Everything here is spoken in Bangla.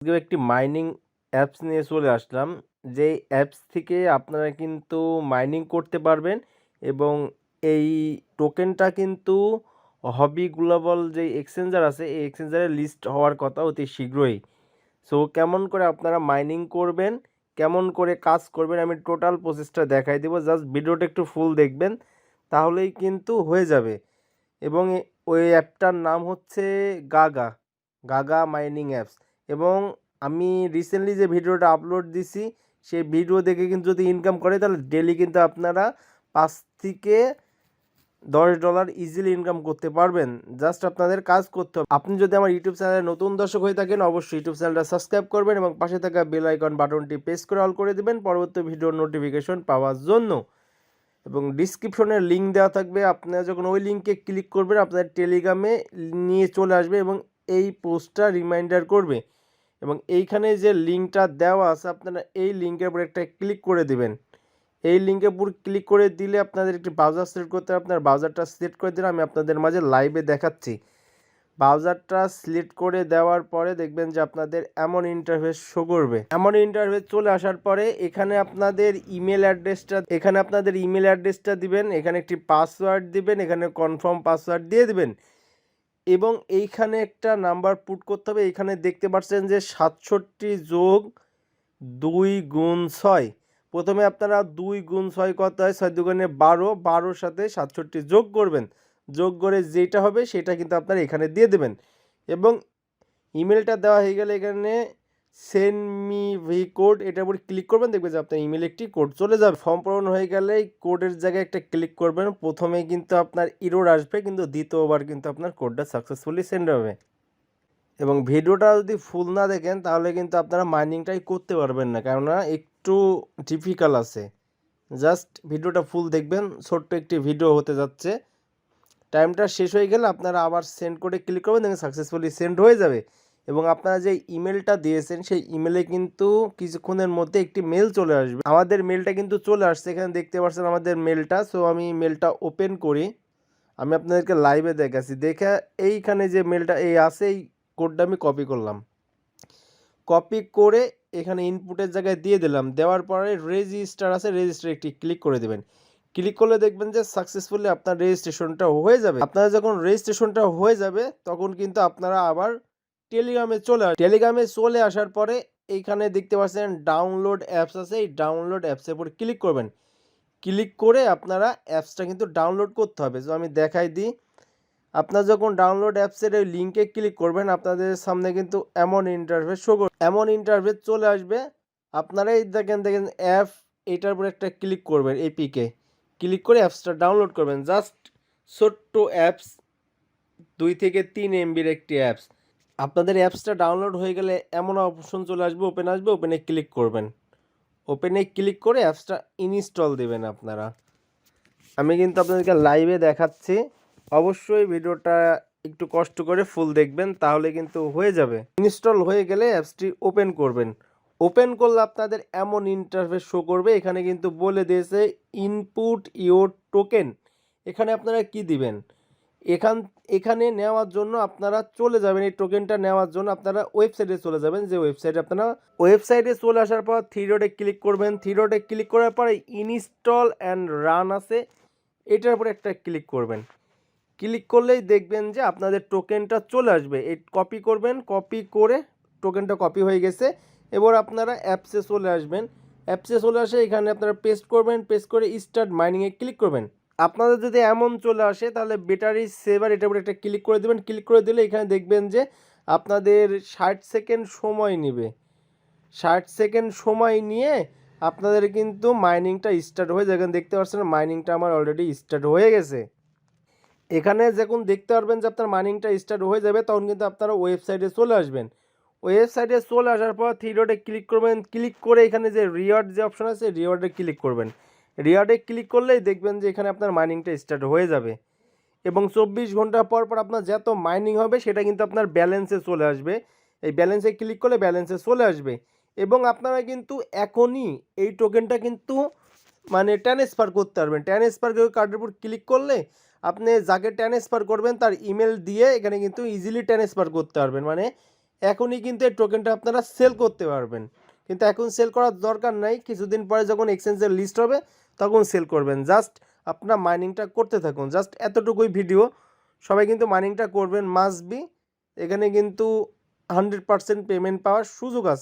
আজকে একটি মাইনিং অ্যাপস নিয়ে চলে আসলাম। যেই অ্যাপস থেকে আপনারা কিন্তু মাইনিং করতে পারবেন এবং এই টোকেনটা কিন্তু হবি গ্লোবাল যে এক্সচেঞ্জার আছে এই এক্সচেঞ্জারে লিস্ট হওয়ার কথা অতি শীঘ্রই। সো কেমন করে আপনারা মাইনিং করবেন, কেমন করে কাজ করবেন আমি টোটাল প্রসেসটা দেখাই দেবো। জাস্ট ভিডিওটা একটু ফুল দেখবেন তাহলেই কিন্তু হয়ে যাবে। এবং ওই অ্যাপটার নাম হচ্ছে গাগা মাইনিং অ্যাপস। এবং আমি রিসেন্টলি যে ভিডিওটা আপলোড দিছি সেই ভিডিও দেখে কিন্তু যদি ইনকাম করে তাহলে ডেলি কিন্তু আপনারা 5 থেকে $10 ইজিলি ইনকাম করতে পারবেন। জাস্ট আপনাদের কাজ করতে হবে। আপনি যদি আমার ইউটিউব চ্যানেলে নতুন দর্শক হয়ে থাকেন অবশ্যই ইউটিউব চ্যানেলটা সাবস্ক্রাইব করবেন এবং পাশে থাকা বেল আইকন বাটনটি প্রেস করে অল করে দেবেন পরবর্তী ভিডিওর নোটিফিকেশন পাওয়ার জন্য। এবং ডিসক্রিপশনে লিঙ্ক দেওয়া থাকবে, আপনারা যখন ওই লিঙ্কে ক্লিক করবেন আপনাদের টেলিগ্রামে নিয়ে চলে আসবে এবং এই পোস্টটা রিমাইন্ডার করবে। এবং এইখানে যে লিঙ্কটা দেওয়া আছে আপনারা এই লিঙ্কের উপর একটা ক্লিক করে দিবেন। এই লিঙ্কের উপর ক্লিক করে দিলে আপনাদের একটি ব্রাউজার সিলেক্ট করতে হবে। আপনার ব্রাউজারটা সিলেক্ট করে দিলে আমি আপনাদের মাঝে লাইভে দেখাচ্ছি। ব্রাউজারটা সিলেক্ট করে দেওয়ার পরে দেখবেন যে আপনাদের এমন ইন্টারফেস শো করবে। এমন ইন্টারফেস চলে আসার পরে এখানে আপনাদের ইমেল অ্যাড্রেসটা দিবেন, এখানে একটি পাসওয়ার্ড দিবেন, এখানে কনফার্ম পাসওয়ার্ড দিয়ে দিবেন এবং এইখানে একটা নাম্বার পুট করতে হবে। এইখানে দেখতে পাচ্ছেন যে 67 যোগ 2 গুণ 6। প্রথমে আপনারা 2 গুণ 6 কত হয়, 6 দুগুণে 12, 12-র সাথে 67 যোগ করবেন। যোগ করে যেটা হবে সেটা কিন্তু আপনারা এখানে দিয়ে দেবেন এবং ইমেলটা দেওয়া হয়ে গেলে এখানে সেন্ড মি ভি কোড এটার উপর ক্লিক করবেন, দেখবেন যে আপনার ইমেলে একটি কোড চলে যাবে। ফর্ম পূরণ হয়ে গেলে কোডের জায়গায় একটা ক্লিক করবেন। প্রথমে কিন্তু আপনার এরর আসবে কিন্তু দ্বিতীয়বার কিন্তু আপনার কোডটা সাকসেসফুলি সেন্ড হবে। এবং ভিডিওটা যদি ফুল না দেখেন তাহলে কিন্তু আপনারা মাইনিংটাই করতে পারবেন না, কেননা একটু ডিফিকাল্ট আছে। জাস্ট ভিডিওটা ফুল দেখবেন, ছোট্ট একটি ভিডিও হতে যাচ্ছে। টাইমটা শেষ হয়ে গেলে আপনারা আবার সেন্ড করে ক্লিক করবেন, দেখবেন সাকসেসফুলি সেন্ড হয়ে যাবে। এবং আপনারা যে ইমেলটা দিয়েছেন সেই ইমেলে কিন্তু কিছুক্ষণের মধ্যে একটি মেল চলে আসবে। আমাদের মেলটা কিন্তু চলে আসছে, এখানে দেখতে পাচ্ছেন আমাদের মেলটা। সো আমি মেলটা ওপেন করি, আমি আপনাদেরকে লাইভে দেখাচ্ছি। দেখে এইখানে যে মেলটা এই আছে এই কোডটা আমি কপি করলাম, কপি করে এখানে ইনপুটের জায়গায় দিয়ে দিলাম। দেওয়ার পরে রেজিস্টার আছে, রেজিস্টার একটি ক্লিক করে দেবেন। ক্লিক করলে দেখবেন যে সাকসেসফুলি আপনার রেজিস্ট্রেশনটা হয়ে যাবে। আপনারা যখন রেজিস্ট্রেশনটা হয়ে যাবে তখন কিন্তু আপনারা আবার টেলিগ্রামে চলে আসার পরে এইখানে দেখতে পাচ্ছেন ডাউনলোড অ্যাপস আছে, এই ডাউনলোড অ্যাপসের উপর ক্লিক করবেন। ক্লিক করে আপনারা অ্যাপসটা কিন্তু ডাউনলোড করতে হবে। তো আমি দেখাই দিই। আপনারা যখন ডাউনলোড অ্যাপসের এই লিঙ্কে ক্লিক করবেন আপনাদের সামনে কিন্তু এমন ইন্টারফেস চলে আসবে। আপনারা এই দেখেন অ্যাপ, এটার উপর একটা ক্লিক করবেন, এপিকে ক্লিক করে অ্যাপসটা ডাউনলোড করবেন। জাস্ট ছোট্ট অ্যাপস, 2 থেকে 3 MBর একটি অ্যাপস। আপনাদের অ্যাপসটা ডাউনলোড হয়ে গেলে এমন অপশন চলে আসবে, ওপেনে ক্লিক করবেন। ওপেনে ক্লিক করে অ্যাপসটা ইনস্টল দেবেন আপনারা। আমি কিন্তু আপনাদেরকে লাইভে দেখাচ্ছি, অবশ্যই ভিডিওটা একটু কষ্ট করে ফুল দেখবেন তাহলে কিন্তু হয়ে যাবে। ইনস্টল হয়ে গেলে অ্যাপসটি ওপেন করবেন। ওপেন করলে আপনাদের এমন ইন্টারফেস শো করবে। এখানে কিন্তু বলে দিয়েছে ইনপুট ইওর টোকেন। এখানে আপনারা কি দিবেন, এখানে নেওয়ার জন্য আপনারা চলে যাবেন, এই টোকেনটা নেওয়ার জন্য আপনারা ওয়েবসাইটে চলে যাবেন। যে ওয়েবসাইটে চলে আসার পর 3 ডটে ক্লিক করবেন। 3 ডটে ক্লিক করার পরে ইনস্টল অ্যান্ড রান আছে, এটার উপরে একটা ক্লিক করবেন। ক্লিক করলেই দেখবেন যে আপনাদের টোকেনটা চলে আসবে। এই কপি করবেন, কপি করে টোকেনটা কপি হয়ে গেছে। এবার আপনারা অ্যাপসে চলে আসবেন। অ্যাপসে চলে আসে এখানে আপনারা পেস্ট করবেন, পেস্ট করে স্টার্ট মাইনিংয়ে ক্লিক করবেন। আপনাদের যদি এমন চলে আসে তাহলে ব্যাটারি সেভার এটার উপরে একটা ক্লিক করে দেবেন। ক্লিক করে দিলে এখানে দেখবেন যে আপনাদের 60 সেকেন্ড সময় নেবে। 60 সেকেন্ড সময় নিয়ে আপনাদের কিন্তু মাইনিংটা স্টার্ট হয়ে যাবে। দেখতে পাচ্ছেন মাইনিংটা আমার অলরেডি স্টার্ট হয়ে গেছে। এখানে যখন দেখতে পারবেন যে আপনার মাইনিংটা স্টার্ট হয়ে যাবে তখন কিন্তু আপনারা ওয়েবসাইটে চলে আসবেন। ওয়েবসাইটে চলে আসার পর 3 ডটে ক্লিক করবেন। ক্লিক করে এখানে যে রিওয়ার্ড যে অপশন আছে রিওয়ার্ডে ক্লিক করবেন। রিওয়ার্ডে ক্লিক করলেই দেখবেন যে এখানে আপনার মাইনিংটা স্টার্ট হয়ে যাবে এবং 24 ঘন্টা পর পর আপনার যত মাইনিং হবে সেটা কিন্তু আপনার ব্যালেন্সে চলে আসবে। এই ব্যালেন্সে ক্লিক করলে ব্যালেন্সে চলে আসবে এবং আপনারা কিন্তু এখনই এই টোকেনটা কিন্তু মানে ট্রান্সফার করতে পারবেন। ট্রান্সফার কার্ডের উপর ক্লিক করলে আপনি যাকে ট্রান্সফার করবেন তার ইমেল দিয়ে এখানে কিন্তু ইজিলি ট্রান্সফার করতে পারবেন। মানে এখনই কিন্তু এই টোকেনটা আপনারা সেল করতে পারবেন, কিন্তু এখন সেল করার দরকার নাই, কিছুদিন পরে যখন এক্সচেঞ্জের লিস্ট হবে তখন সেল করবেন। জাস্ট আপনারা মাইনিংটা করতে থাকুন, জাস্ট এতটুকুই ভিডিও। সবাই কিন্তু মাইনিংটা করবেন, মাস্ট বি। এখানে কিন্তু 100% পেমেন্ট পাওয়ার সুযোগ আছে।